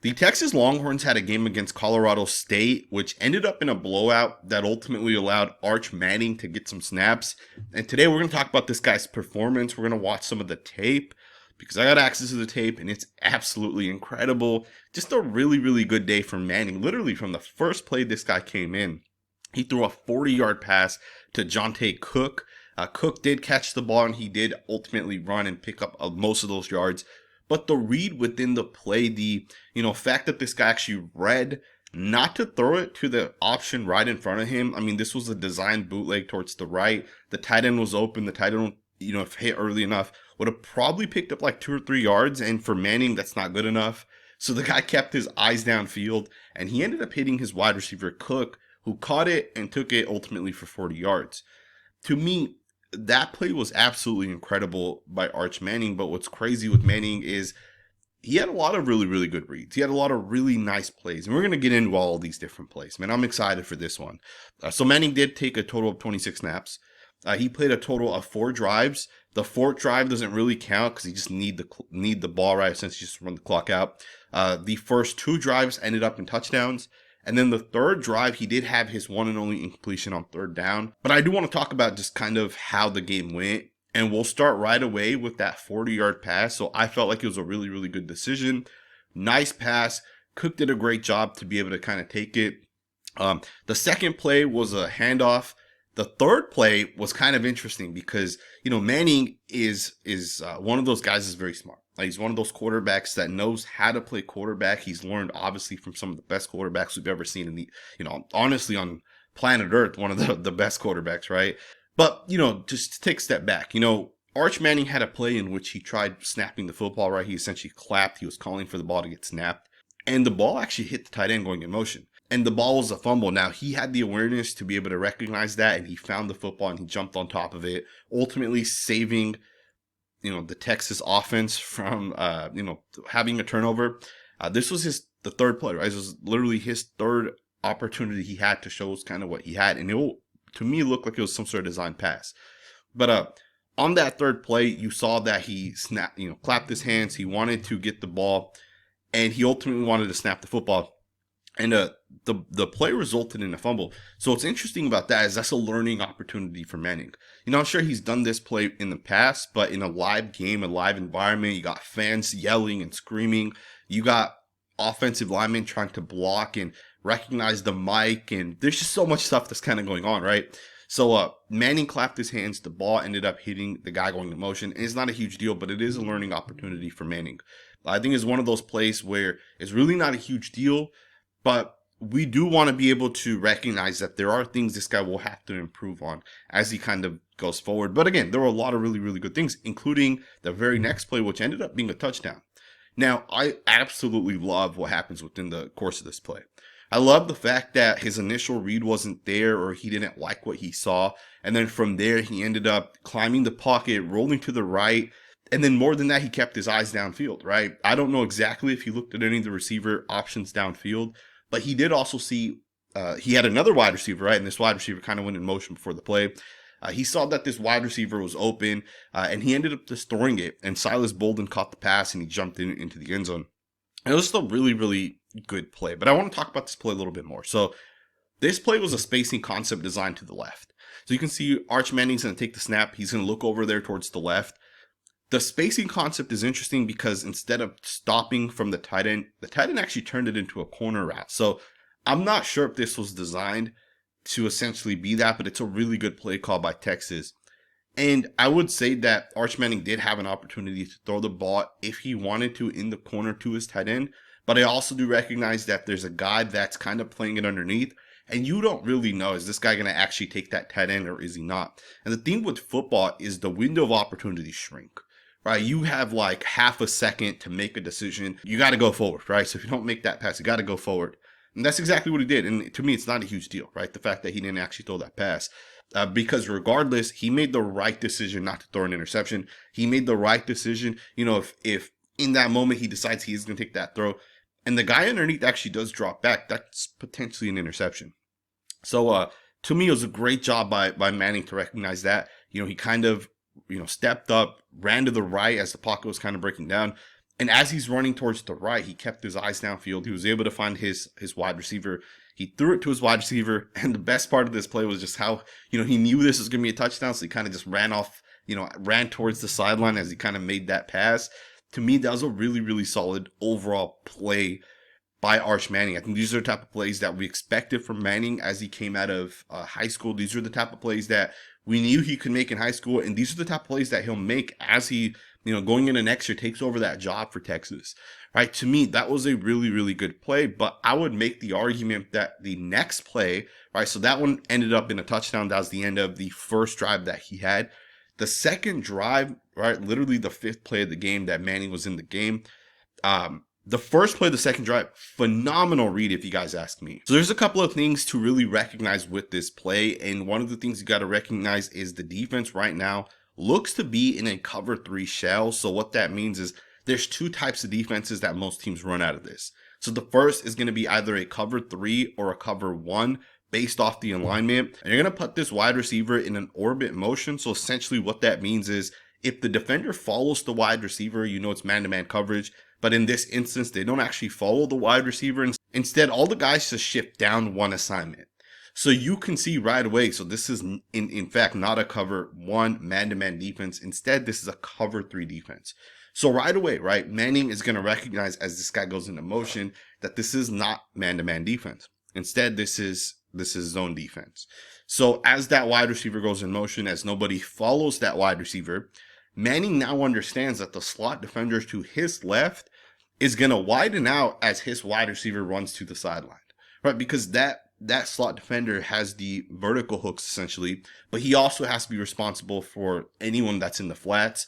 The Texas Longhorns had a game against Colorado State, which ended up in a blowout that ultimately allowed Arch Manning to get some snaps. And today we're going to talk about this guy's performance. We're going to watch some of the tape because I got access to the tape and it's absolutely incredible. Just a really, really good day for Manning. Literally from the first play this guy came in, he threw a 40-yard pass to Jonte Cook. Cook did catch the ball and he did ultimately run and pick up most of those yards. But the read within the play, the fact that this guy actually read not to throw it to the option right in front of him. I mean, this was a designed bootleg towards the right. The tight end was open. The tight end, if hit early enough, would have probably picked up like 2 or 3 yards. And for Manning, that's not good enough. So the guy kept his eyes downfield, and he ended up hitting his wide receiver Cook, who caught it and took it ultimately for 40 yards. To me, that play was absolutely incredible by Arch Manning. But what's crazy with Manning is he had a lot of really, really good reads. He had a lot of really nice plays. And we're going to get into all of these different plays. Man, I'm excited for this one. So Manning did take a total of 26 snaps. He played a total of 4 drives. The 4th drive doesn't really count because he just need the ball right, since he just run the clock out. The first 2 drives ended up in touchdowns. And then the 3rd drive, he did have his one and only incompletion on 3rd down. But I do want to talk about just kind of how the game went. And we'll start right away with that 40-yard pass. So I felt like it was a really, really good decision. Nice pass. Cook did a great job to be able to kind of take it. The second play was a handoff. The 3rd play was kind of interesting because, Manning is one of those guys that's very smart. Like, he's one of those quarterbacks that knows how to play quarterback. He's learned, obviously, from some of the best quarterbacks we've ever seen in the, honestly, on planet Earth, one of the best quarterbacks, right? But, just to take a step back, Arch Manning had a play in which he tried snapping the football, right? He essentially clapped. He was calling for the ball to get snapped. And the ball actually hit the tight end going in motion. And the ball was a fumble. Now, he had the awareness to be able to recognize that, and he found the football and he jumped on top of it, ultimately saving, the Texas offense from, having a turnover. This was the 3rd play, right? This was literally his 3rd opportunity he had to show us kind of what he had. And to me, looked like it was some sort of design pass. But on that 3rd play, you saw that he clapped his hands. He wanted to get the ball, and he ultimately wanted to snap the football. And the play resulted in a fumble. So what's interesting about that is that's a learning opportunity for Manning. I'm sure he's done this play in the past, but in a live game, a live environment, you got fans yelling and screaming. You got offensive linemen trying to block and recognize the mic. And there's just so much stuff that's kind of going on, right? So Manning clapped his hands. The ball ended up hitting the guy going in motion. And it's not a huge deal, but it is a learning opportunity for Manning. I think it's one of those plays where it's really not a huge deal, but we do want to be able to recognize that there are things this guy will have to improve on as he kind of goes forward. But again, there were a lot of really, really good things, including the very next play, which ended up being a touchdown. Now, I absolutely love what happens within the course of this play. I love the fact that his initial read wasn't there, or he didn't like what he saw. And then from there, he ended up climbing the pocket, rolling to the right. And then more than that, he kept his eyes downfield, right? I don't know exactly if he looked at any of the receiver options downfield, but he did also see, he had another wide receiver, right? And this wide receiver kind of went in motion before the play. He saw that this wide receiver was open, and he ended up just throwing it. And Silas Bolden caught the pass, and he jumped into the end zone. And it was still really, really good play. But I want to talk about this play a little bit more. So this play was a spacing concept designed to the left. So you can see Arch Manning's going to take the snap. He's going to look over there towards the left. The spacing concept is interesting because instead of stopping from the tight end actually turned it into a corner route. So I'm not sure if this was designed to essentially be that, but it's a really good play call by Texas. And I would say that Arch Manning did have an opportunity to throw the ball if he wanted to in the corner to his tight end. But I also do recognize that there's a guy that's kind of playing it underneath. And you don't really know, is this guy going to actually take that tight end or is he not? And the thing with football is the window of opportunity shrink. Right, you have like half a second to make a decision. You got to go forward, right? So if you don't make that pass, you got to go forward. And that's exactly what he did. And to me, it's not a huge deal, right? The fact that he didn't actually throw that pass. Because regardless, he made the right decision not to throw an interception. He made the right decision. If in that moment he decides he's going to take that throw and the guy underneath actually does drop back, that's potentially an interception. So to me, it was a great job by Manning to recognize that. He kind of stepped up, ran to the right as the pocket was kind of breaking down, And as he's running towards the right, he kept his eyes downfield. He was able to find his wide receiver. He threw it to his wide receiver. And the best part of this play was just how, he knew this was going to be a touchdown. So he kind of just ran off, ran towards the sideline as he kind of made that pass. To me, that was a really, really solid overall play by Arch Manning. I think these are the type of plays that we expected from Manning as he came out of high school. These are the type of plays that we knew he could make in high school. And these are the type of plays that he'll make as he, going into next year, takes over that job for Texas. Right? To me, that was a really, really good play. But I would make the argument that the next play, right? So that one ended up in a touchdown. That was the end of the first drive that he had. The second drive, right? Literally the fifth play of the game that Manning was in the game. The first play of the second drive, phenomenal read if you guys ask me. So there's a couple of things to really recognize with this play. And one of the things you got to recognize is the defense right now looks to be in a cover 3 shell. So what that means is there's two types of defenses that most teams run out of this. So the first is going to be either a cover 3 or a cover 1 based off the alignment. And you're going to put this wide receiver in an orbit motion. So essentially what that means is if the defender follows the wide receiver, it's man-to-man coverage. But in this instance, they don't actually follow the wide receiver. Instead, all the guys just shift down one assignment. So you can see right away. So this is in fact not a cover 1 man-to-man defense. Instead, this is a cover 3 defense. So right away, right, Manning is going to recognize as this guy goes into motion that this is not man-to-man defense. Instead, this is zone defense. So as that wide receiver goes in motion, as nobody follows that wide receiver, Manning now understands that the slot defender to his left is going to widen out as his wide receiver runs to the sideline, right? Because that slot defender has the vertical hooks essentially, but he also has to be responsible for anyone that's in the flats.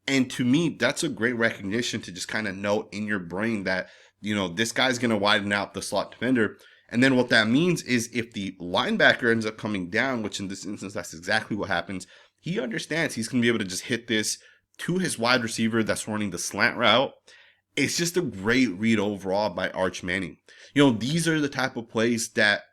And to me, that's a great recognition to just kind of know in your brain that, this guy's going to widen out the slot defender. And then what that means is if the linebacker ends up coming down, which in this instance, that's exactly what happens. He understands he's going to be able to just hit this to his wide receiver that's running the slant route. It's just a great read overall by Arch Manning. These are the type of plays that,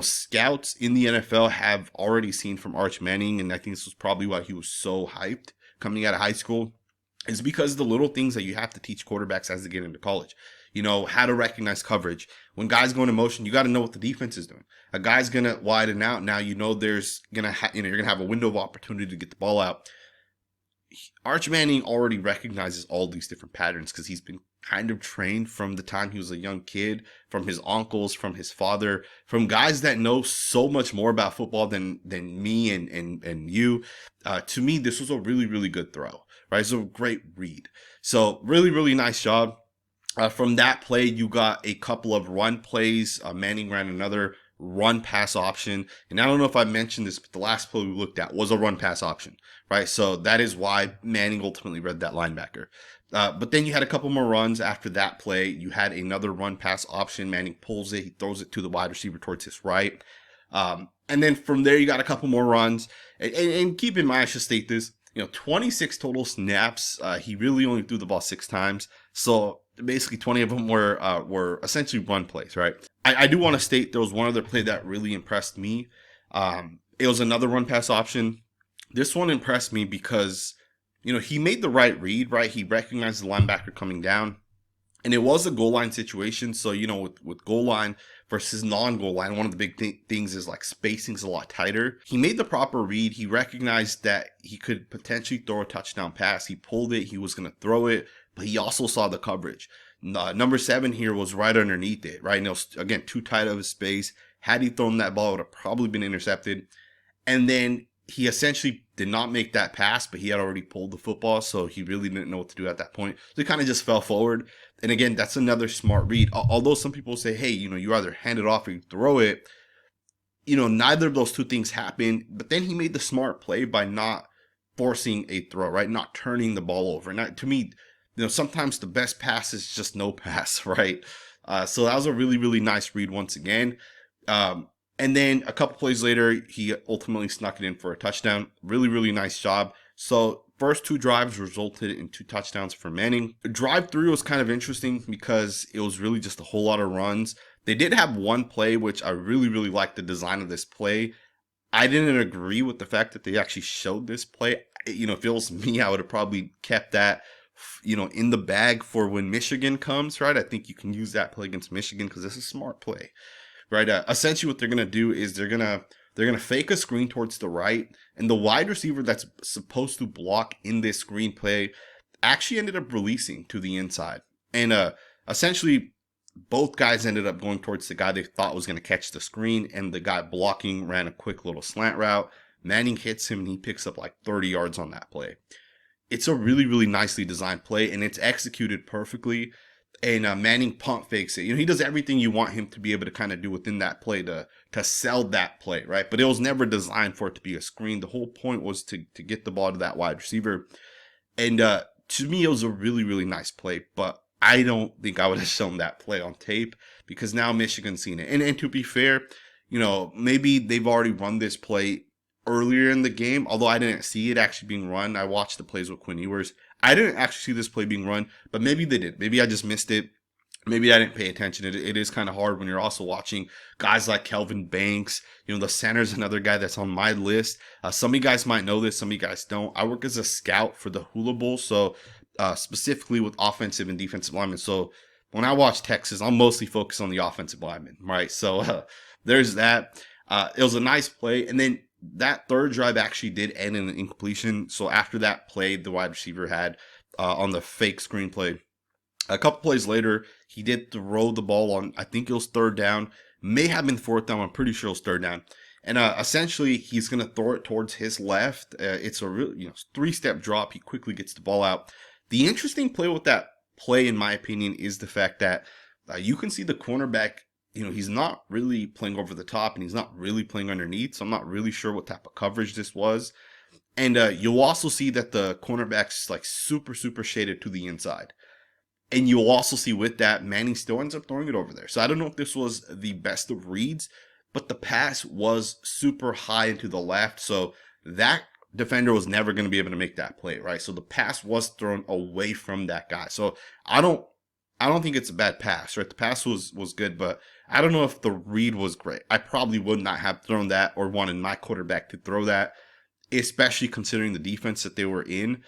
scouts in the NFL have already seen from Arch Manning. And I think this was probably why he was so hyped coming out of high school, is because the little things that you have to teach quarterbacks as they get into college. How to recognize coverage. When guys go into motion, you got to know what the defense is doing. A guy's going to widen out. Now, there's going to, you're going to have a window of opportunity to get the ball out. Arch Manning already recognizes all these different patterns because he's been kind of trained from the time he was a young kid, from his uncles, from his father, from guys that know so much more about football than me and you. To me, this was a really, really good throw, right? It's a great read. So really, really nice job. From that play, you got a couple of run plays. Manning ran another run pass option. And I don't know if I mentioned this, but the last play we looked at was a run pass option, right? So that is why Manning ultimately read that linebacker. But then you had a couple more runs after that play. You had another run pass option. Manning pulls it. He throws it to the wide receiver towards his right. And then from there, you got a couple more runs. And keep in mind, I should state this, 26 total snaps. He really only threw the ball 6 times. So basically 20 of them were essentially run plays, right? I do want to state there was one other play that really impressed me. It was another run pass option. This one impressed me because, he made the right read, right? He recognized the linebacker coming down. And it was a goal line situation. So, with goal line versus non-goal line, one of the big things is like spacing's a lot tighter. He made the proper read. He recognized that he could potentially throw a touchdown pass. He pulled it. He was going to throw it, but he also saw the coverage. Number 7 here was right underneath it, right? And it was, again, too tight of a space. Had he thrown that ball, it would have probably been intercepted. And then he essentially did not make that pass, but he had already pulled the football, so he really didn't know what to do at that point. So he kind of just fell forward. And again, that's another smart read. Although some people say, hey, you either hand it off or you throw it. Neither of those two things happened. But then he made the smart play by not forcing a throw, right? Not turning the ball over. And to me, sometimes the best pass is just no pass, right? So that was a really, really nice read once again. And then a couple plays later, he ultimately snuck it in for a touchdown. Really, really nice job. So first 2 drives resulted in 2 touchdowns for Manning. Drive 3 was kind of interesting because it was really just a whole lot of runs. They did have one play, which I really, really liked the design of this play. I didn't agree with the fact that they actually showed this play. If it was me, I would have probably kept that in the bag for when Michigan comes, right? I think you can use that play against Michigan because it's a smart play, right? Essentially, what they're gonna do is they're gonna fake a screen towards the right, and the wide receiver that's supposed to block in this screen play actually ended up releasing to the inside, and essentially both guys ended up going towards the guy they thought was gonna catch the screen, and the guy blocking ran a quick little slant route. Manning hits him, and he picks up like 30 yards on that play. It's a really, really nicely designed play, and it's executed perfectly. And Manning pump fakes it. He does everything you want him to be able to kind of do within that play to sell that play, right? But it was never designed for it to be a screen. The whole point was to get the ball to that wide receiver. And to me, it was a really, really nice play. But I don't think I would have shown that play on tape because now Michigan's seen it. And to be fair, maybe they've already run this play earlier in the game, although I didn't see it actually being run. I watched the plays with Quinn Ewers. I didn't actually see this play being run, but maybe they did. Maybe I just missed it. Maybe I didn't pay attention. It is kind of hard when you're also watching guys like Kelvin Banks. The center's another guy that's on my list. Some of you guys might know this. Some of you guys don't. I work as a scout for the Hula Bowl, so specifically with offensive and defensive linemen. So when I watch Texas, I'm mostly focused on the offensive linemen, right? So there's that. It was a nice play. And then that third drive actually did end in an incompletion. So after that play, the wide receiver had on the fake screen play, a couple plays later, he did throw the ball on, I think it was third down, may have been fourth down. I'm pretty sure it was third down. And essentially, he's going to throw it towards his left. It's a real, three-step drop. He quickly gets the ball out. The interesting play with that play, in my opinion, is the fact that you can see the cornerback. He's not really playing over the top and he's not really playing underneath. So I'm not really sure what type of coverage this was. And you'll also see that the cornerback's like super, super shaded to the inside. And you'll also see with that, Manning still ends up throwing it over there. So I don't know if this was the best of reads, but the pass was super high into the left. So that defender was never going to be able to make that play, right? So the pass was thrown away from that guy. So I don't think it's a bad pass, right? The pass was good, but I don't know if the read was great. I probably would not have thrown that or wanted my quarterback to throw that, especially considering the defense that they were in.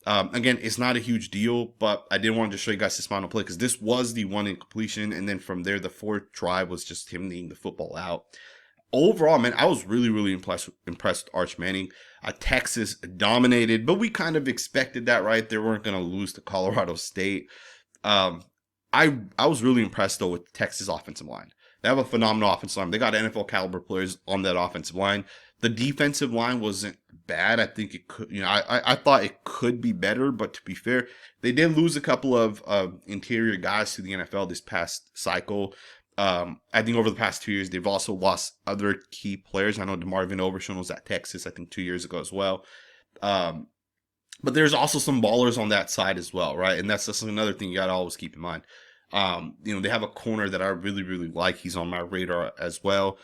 Again, it's not a huge deal, but I did want to show you guys this final play because this was the one incompletion, and then from there, the fourth drive was just him kneeing the football out. Overall, man, I was really, really impressed with Arch Manning. Texas dominated, but we kind of expected that, right? They weren't going to lose to Colorado State. I was really impressed, though, with Texas' offensive line. They have a phenomenal offensive line. They got NFL caliber players on that offensive line. The defensive line wasn't bad. I think it could, I thought it could be better, but to be fair, they did lose a couple of interior guys to the NFL this past cycle. I think over the past 2 years, they've also lost other key players. I know DeMarvin Overshown was at Texas, I think 2 years ago as well. But there's also some ballers on that side as well, right? And that's just another thing you got to always keep in mind. They have a corner that I really, really like. He's on my radar as well.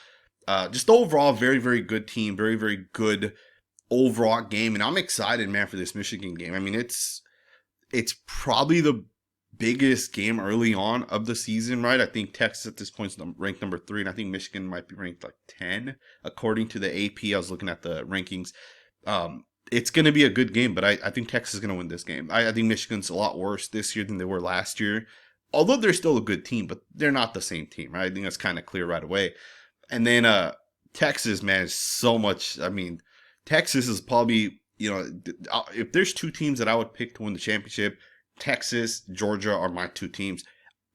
Just overall, very, very good team. Very, very good overall game. And I'm excited, man, for this Michigan game. I mean, it's probably the biggest game early on of the season, right? I think Texas at this point is ranked number 3, and I think Michigan might be ranked like 10, according to the AP. I was looking at the rankings. It's going to be a good game, but I think Texas is going to win this game. I think Michigan's a lot worse this year than they were last year, although they're still a good team, but they're not the same team, right? I think that's kind of clear right away. And then Texas, man, is so much. I mean, Texas is probably, if there's two teams that I would pick to win the championship, Texas, Georgia are my two teams.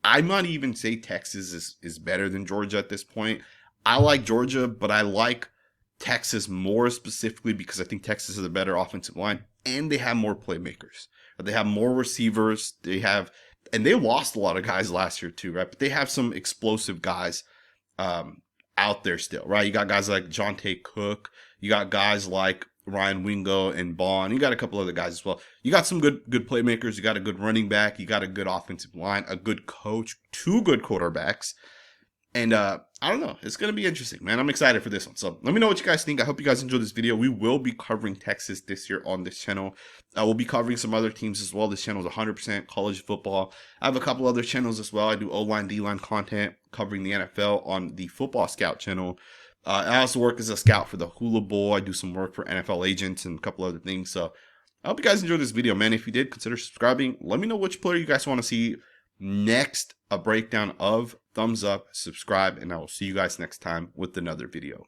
I might even say Texas is better than Georgia at this point. I like Georgia, but I like Texas more specifically because I think Texas is a better offensive line and they have more playmakers. They have more receivers. And they lost a lot of guys last year too, right? But they have some explosive guys out there still, right? You got guys like Jonte Cook. You got guys like Ryan Wingo and Bond. You got a couple other guys as well. You got some good playmakers. You got a good running back. You got a good offensive line, a good coach, 2 good quarterbacks. And I don't know. It's going to be interesting, man. I'm excited for this one. So let me know what you guys think. I hope you guys enjoyed this video. We will be covering Texas this year on this channel. We'll be covering some other teams as well. This channel is 100% college football. I have a couple other channels as well. I do O-line, D-line content covering the NFL on the Football Scout channel. I also work as a scout for the Hula Bowl. I do some work for NFL agents and a couple other things. So I hope you guys enjoyed this video, man. If you did, consider subscribing. Let me know which player you guys want to see next a breakdown of. Thumbs up, subscribe, and I will see you guys next time with another video.